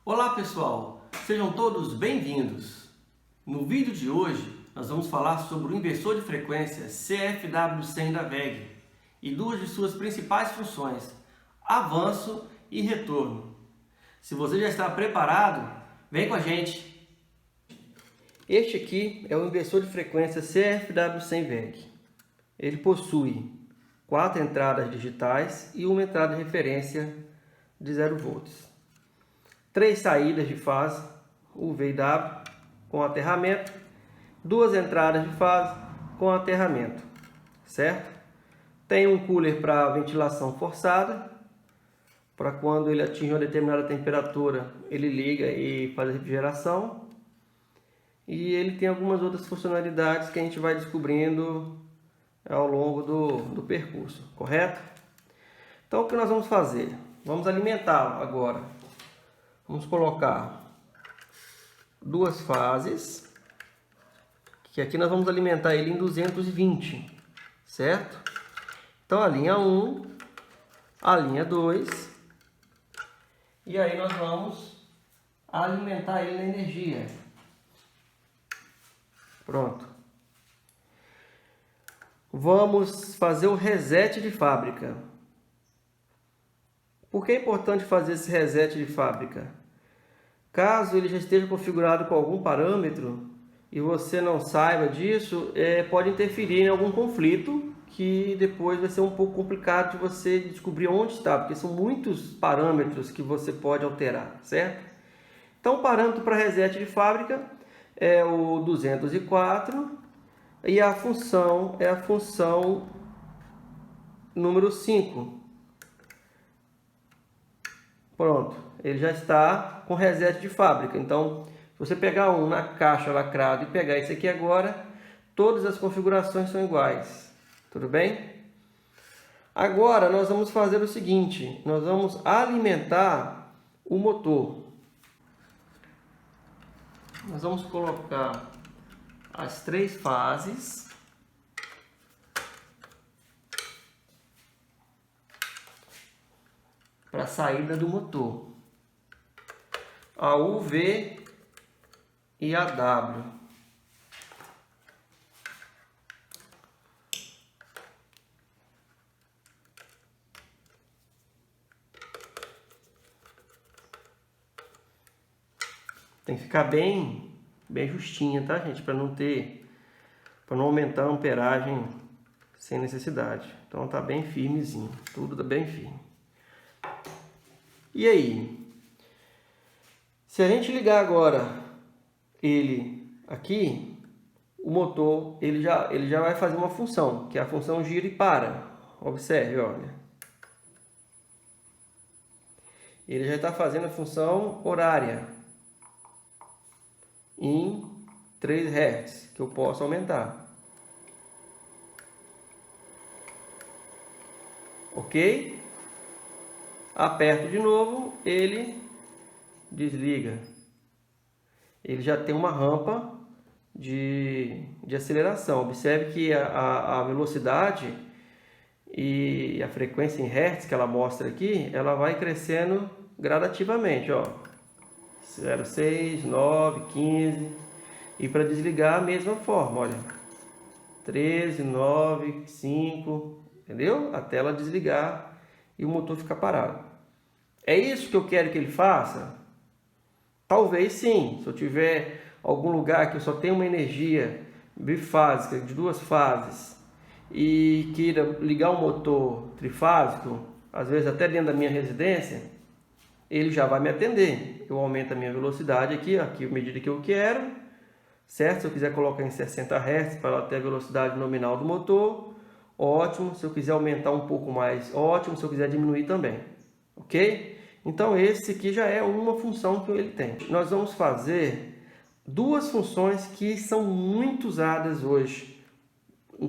Olá pessoal, sejam todos bem-vindos. No vídeo de hoje nós vamos falar sobre o inversor de frequência CFW100 da WEG e duas de suas principais funções, avanço e retorno. Se você já está preparado, vem com a gente! Este aqui é o inversor de frequência CFW100 WEG. Ele possui 4 entradas digitais e uma entrada de referência de 0 volts. 3 saídas de fase, U, V e W, com aterramento, 2 entradas de fase com aterramento, certo? Tem um cooler para ventilação forçada, para quando ele atinge uma determinada temperatura, ele liga e faz a refrigeração. E ele tem algumas outras funcionalidades que a gente vai descobrindo ao longo do percurso, correto? Então o que nós vamos fazer? Vamos alimentá-lo agora. Vamos colocar 2 fases, que aqui nós vamos alimentar ele em 220, certo? Então a linha 1, a linha 2, e aí nós vamos alimentar ele na energia. Pronto. Vamos fazer o reset de fábrica. Por que é importante fazer esse reset de fábrica? Caso ele já esteja configurado com algum parâmetro e você não saiba disso, pode interferir em algum conflito que depois vai ser um pouco complicado de você descobrir onde está, porque são muitos parâmetros que você pode alterar, certo? Então o parâmetro para reset de fábrica é o 204 e a função é a função número 5. Pronto, ele já está com reset de fábrica. Então, se você pegar um na caixa lacrado e pegar esse aqui agora, todas as configurações são iguais. Tudo bem? Agora, nós vamos fazer o seguinte. Nós vamos alimentar o motor. Nós vamos colocar as 3 fases. Para a saída do motor, a U, V e a W. Tem que ficar bem justinha, tá, gente? Para não aumentar a amperagem sem necessidade. Então tá bem firmezinho, tudo tá bem firme. E aí, se a gente ligar agora ele aqui, o motor ele já vai fazer uma função, que é a função gira e para. Observe, olha. Ele já está fazendo a função horária em 3 Hz, que eu posso aumentar. Ok? Aperto de novo, ele desliga. Ele já tem uma rampa de aceleração. Observe que a velocidade e a frequência em Hertz que ela mostra aqui, ela vai crescendo gradativamente. 0,6, 9, 15. E para desligar a mesma forma, olha. 13, 9, 5, entendeu? Até ela desligar e o motor ficar parado. É isso que eu quero que ele faça? Talvez sim. Se eu tiver algum lugar que eu só tenho uma energia bifásica de 2 fases e queira ligar um motor trifásico, às vezes até dentro da minha residência, ele já vai me atender. Eu aumento a minha velocidade aqui à medida que eu quero, certo? Se eu quiser colocar em 60 Hz para ela ter a velocidade nominal do motor, ótimo. Se eu quiser aumentar um pouco mais, ótimo. Se eu quiser diminuir também, ok? Então esse aqui já é uma função que ele tem. Nós vamos fazer 2 funções que são muito usadas hoje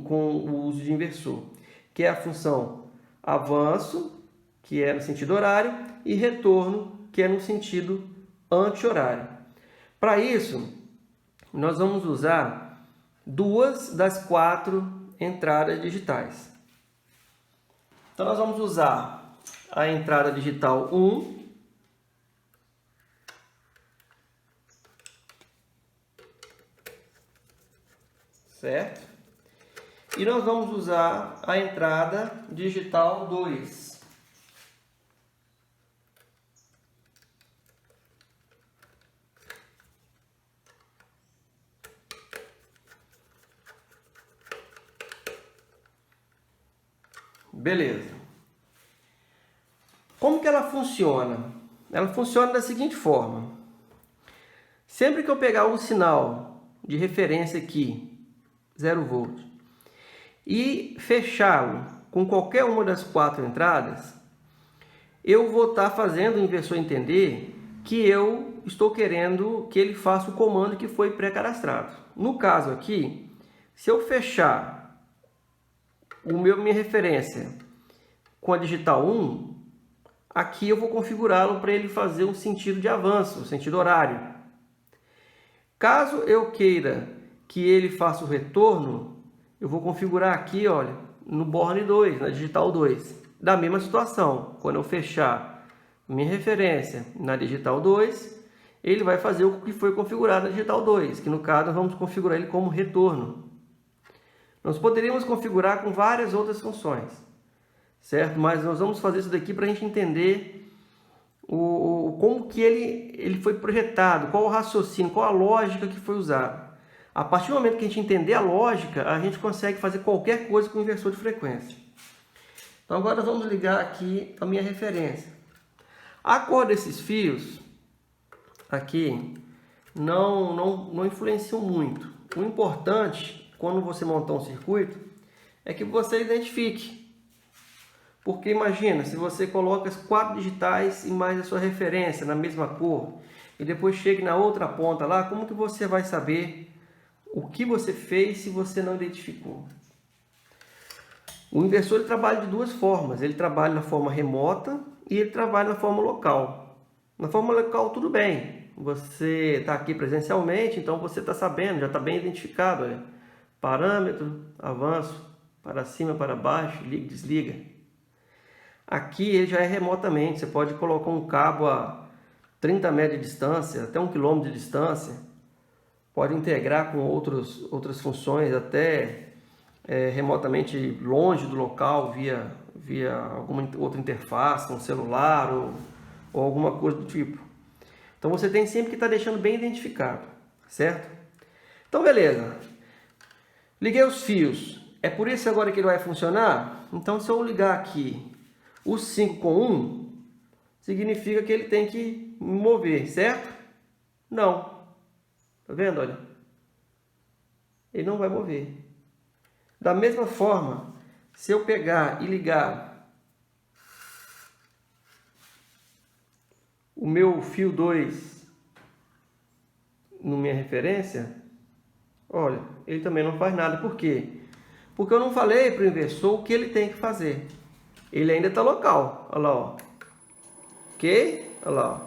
com o uso de inversor, que é a função avanço, que é no sentido horário, e retorno, que é no sentido anti-horário. Para isso, nós vamos usar 2 das 4 entradas digitais. Então nós vamos usar a entrada digital 1 certo? E nós vamos usar a entrada digital 2. Beleza. Como que ela funciona? Ela funciona da seguinte forma. Sempre que eu pegar um sinal de referência aqui, 0 volt, e fechá-lo com qualquer uma das 4 entradas, eu vou estar fazendo o inversor entender que eu estou querendo que ele faça o comando que foi pré-cadastrado. No caso aqui, se eu fechar minha referência com a digital 1, aqui eu vou configurá-lo para ele fazer um sentido de avanço, um sentido horário. Caso eu queira que ele faça o retorno, eu vou configurar aqui, olha, no borne 2, na digital 2. Da mesma situação, quando eu fechar minha referência na digital 2, ele vai fazer o que foi configurado na digital 2, que no caso nós vamos configurar ele como retorno. Nós poderíamos configurar com várias outras funções, certo? Mas nós vamos fazer isso daqui para a gente entender como que ele foi projetado, qual o raciocínio, qual a lógica que foi usada. A partir do momento que a gente entender a lógica, a gente consegue fazer qualquer coisa com o inversor de frequência. Então agora nós vamos ligar aqui a minha referência. A cor desses fios aqui não influenciam muito. O importante, quando você montar um circuito, é que você identifique. Porque imagina, se você coloca as 4 digitais e mais a sua referência na mesma cor, e depois chega na outra ponta lá, como que você vai saber o que você fez se você não identificou? O inversor ele trabalha de 2 formas. Ele trabalha na forma remota e ele trabalha na forma local. Na forma local tudo bem. Você está aqui presencialmente, então você está sabendo, já está bem identificado. Olha. Parâmetro, avanço, para cima, para baixo, liga, desliga. Aqui ele já é remotamente. Você pode colocar um cabo a 30 metros de distância, até 1 km de distância. Pode integrar com outras funções, até remotamente longe do local, via alguma outra interface, um celular ou alguma coisa do tipo. Então você tem sempre que estar deixando bem identificado, certo? Então beleza. Liguei os fios. É por isso agora que ele vai funcionar? Então se eu ligar aqui o 5 com 1, significa que ele tem que mover, certo? Não. Tá vendo? Olha. Ele não vai mover. Da mesma forma, se eu pegar e ligar o meu fio 2 na minha referência, olha, ele também não faz nada. Por quê? Porque eu não falei para o inversor o que ele tem que fazer. Ele ainda está local. Olha lá, ó. Ok? Olha lá, ó.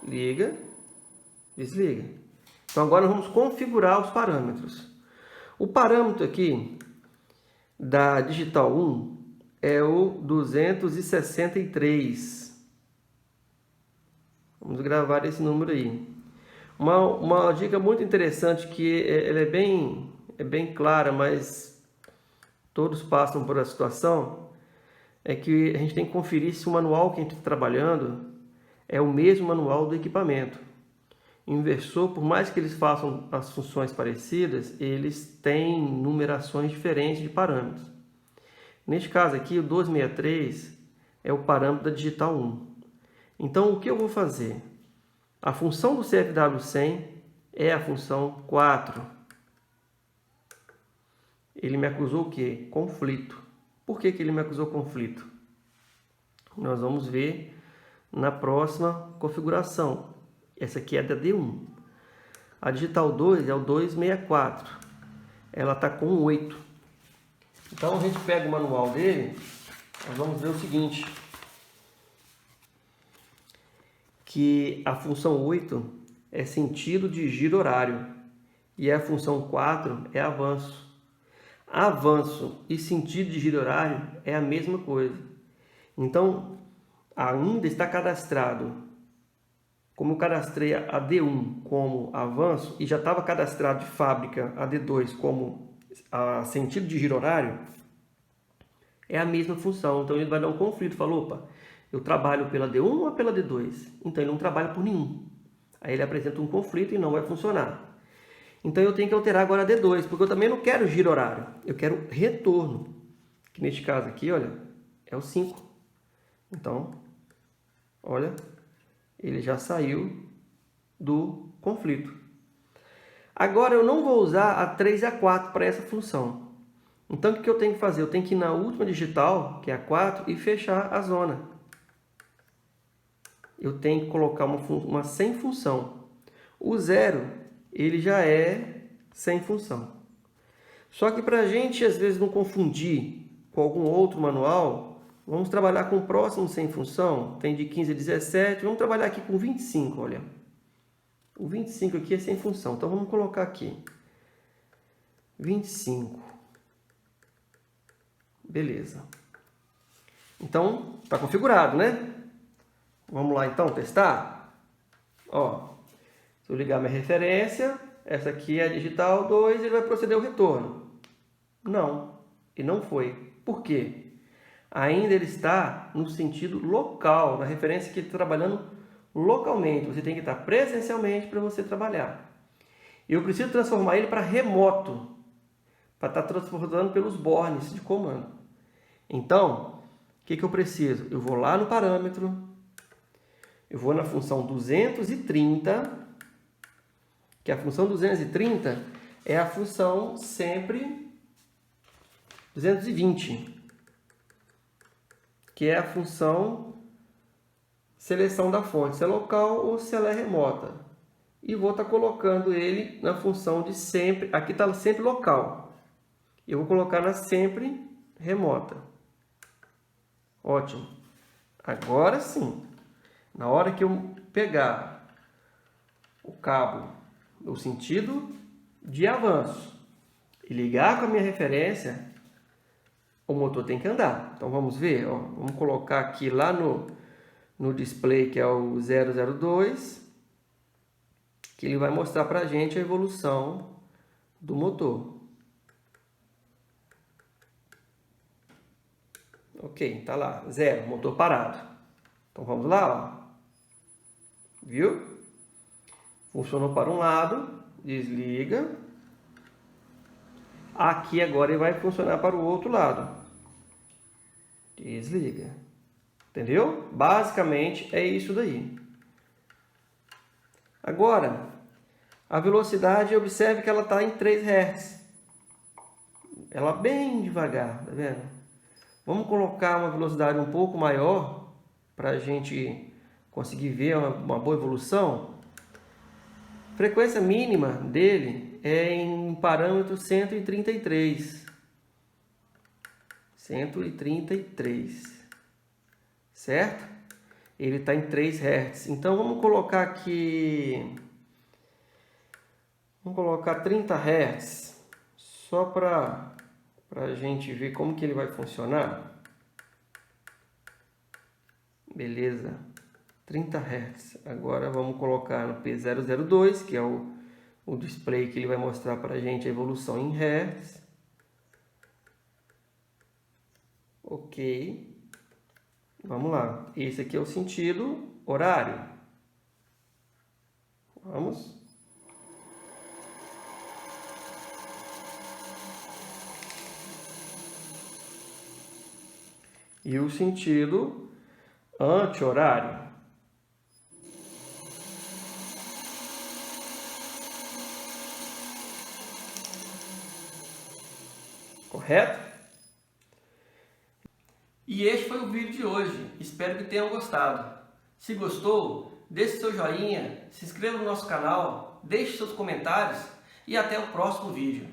Liga, desliga. Então agora nós vamos configurar os parâmetros. O parâmetro aqui da digital 1 é o 263. Vamos gravar esse número aí. Uma dica muito interessante que ela é bem clara, mas todos passam por essa situação, é que a gente tem que conferir se o manual que a gente está trabalhando é o mesmo manual do equipamento. Inversor, por mais que eles façam as funções parecidas, eles têm numerações diferentes de parâmetros. Neste caso aqui, o 263 é o parâmetro da digital 1. Então, o que eu vou fazer? A função do CFW100 é a função 4. Ele me acusou o quê? Conflito. Por que ele me acusou conflito? Nós vamos ver na próxima configuração. Essa aqui é da D1. A digital 2 é o 264. Ela está com 8. Então a gente pega o manual dele, nós vamos ver o seguinte. Que a função 8 é sentido de giro horário. E a função 4 é avanço. Avanço e sentido de giro horário é a mesma coisa. Então, ainda está cadastrado como eu cadastrei a D1 como avanço e já estava cadastrado de fábrica a D2 como a sentido de giro horário, é a mesma função. Então ele vai dar um conflito, falou, opa, eu trabalho pela D1 ou pela D2? Então ele não trabalha por nenhum. Aí ele apresenta um conflito e não vai funcionar. Então eu tenho que alterar agora a D2, porque eu também não quero giro horário, eu quero retorno. Que neste caso aqui, olha, é o 5. Então, olha, ele já saiu do conflito. Agora eu não vou usar a 3 e a 4 para essa função. Então o que eu tenho que fazer? Eu tenho que ir na última digital, que é a 4, e fechar a zona. Eu tenho que colocar uma sem função. O 0, ele já é sem função. Só que para a gente, às vezes, não confundir com algum outro manual, vamos trabalhar com o próximo sem função. Tem de 15 a 17, vamos trabalhar aqui com 25, olha. O 25 aqui é sem função, então vamos colocar aqui. 25. Beleza. Então, está configurado, né? Vamos lá então testar? Ó, se eu ligar minha referência, essa aqui é a digital 2, ele vai proceder ao retorno. Não, e não foi. Por quê? Ainda ele está no sentido local, na referência que ele está trabalhando localmente. Você tem que estar presencialmente para você trabalhar. Eu preciso transformar ele para remoto, para estar transportando pelos bornes de comando. Então, o que eu preciso? Eu vou lá no parâmetro, eu vou na função 230, que a função 230 é a função sempre 220, que é a função seleção da fonte, se é local ou se ela é remota. E vou estar colocando ele na função de sempre, aqui está sempre local. Eu vou colocar na sempre remota. Ótimo. Agora sim, na hora que eu pegar o cabo no sentido de avanço e ligar com a minha referência, o motor tem que andar. Então vamos ver, ó, vamos colocar aqui lá no display que é o 002, que ele vai mostrar para a gente a evolução do motor. Ok, tá lá, 0, motor parado. Então vamos lá, ó. Viu? Funcionou para um lado, desliga. Aqui agora ele vai funcionar para o outro lado. Desliga. Entendeu? Basicamente é isso daí. Agora, a velocidade, observe que ela está em 3 Hz. Ela bem devagar, tá vendo? Vamos colocar uma velocidade um pouco maior para a gente conseguir ver uma boa evolução. A frequência mínima dele é em parâmetro 133. 133. Certo? Ele está em 3 Hz. Então vamos colocar aqui. Vamos colocar 30 Hz. Só para a gente ver como que ele vai funcionar. Beleza. 30 Hz. Agora vamos colocar no P002, que é o display que ele vai mostrar para a gente a evolução em Hz. Ok. Vamos lá. Esse aqui é o sentido horário. Vamos. E o sentido anti-horário. Correto? E este foi o vídeo de hoje. Espero que tenham gostado. Se gostou, deixe seu joinha, se inscreva no nosso canal, deixe seus comentários e até o próximo vídeo.